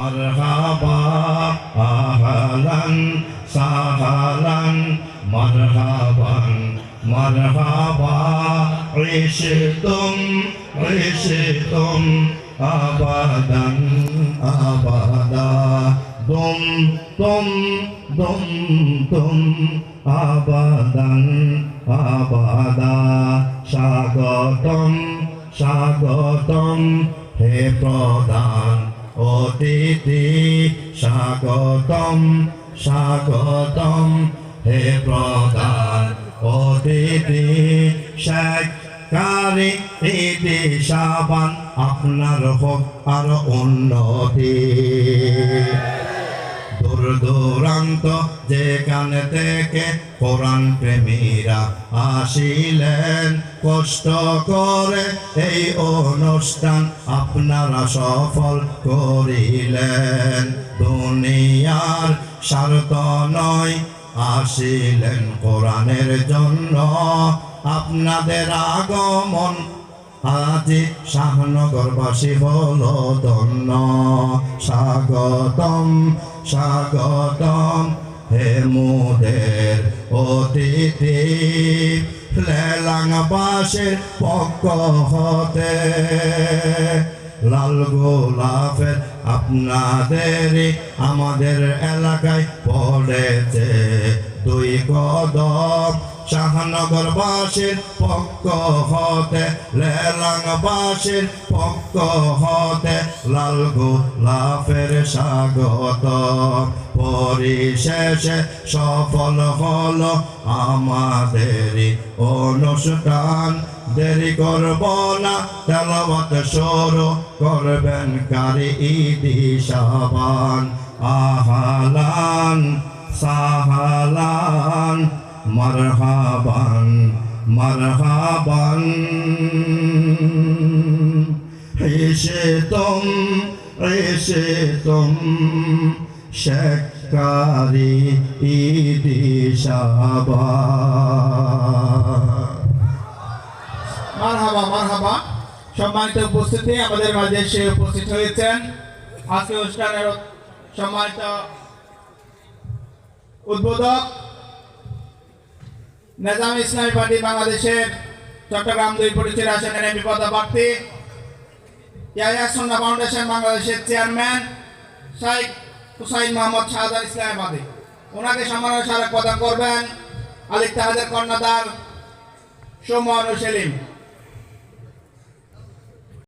মারহাবা আহলান সাহলান মারহাবান মারহাবা ইশতুম আবাদান আবাদা দুম তুম আবাদান আবাদা স্বাগতম হে প্রধান অতিথি স্বাগতম হে প্রধান অতিথি শেখ কারি ঈদে শাবান আপনার হোক আর উন্নতি দূর দূরান্ত যেখানে থেকে কোরআন প্রেমীরা আসিলেন কষ্ট করে এই অনুষ্ঠান আপনারা সফল করিলেন দুনিয়ার স্বার্থ নয় আসিলেন কোরআনের জন্য আপনাদের আগমন আজি শাহনগরবাসী হলো ধন্য স্বাগতম হে মোদের অতিথি লেলাংবাসীর পক্ষ হতে লাল গোলাপের আপনাদেরই আমাদের এলাকায় পড়েছে দুই কদম শাহনগরবাসীর পক্ষ হতে লেলাংবাসীর পক্ষ হতে লাল গোলাপের স্বাগত পরিশেষে সফল হলো আমাদেরই অনুষ্ঠান দেরি করব না তেলাওয়াত শুরু করবেন কারি ঈদি শাবান আহলান সাহলান মারহাবান ইশতুম শেখ কারি ঈদি শাবান মারহাবা সম্মানিত উপস্থিতি আমাদের মাঝে এসে উপস্থিত হয়েছেন আজকে অনুষ্ঠানের সম্মানিত উদ্বোধক নেজামে ইসলামী পার্টি বাংলাদেশের চট্টগ্রাম 2 পরিচয় আসনের এমপি পদপ্রার্থী ইয়াহিয়া সুন্নাহ ফাউন্ডেশন বাংলাদেশের চেয়ারম্যান শেখ হুসাইন মোহাম্মদ শাহজাহান ইসলামাবাদী ওনাকে সম্মাননা স্মারক প্রদান করবেন আলিক তাহাদের কর্ণধার সুমন ও সেলিম।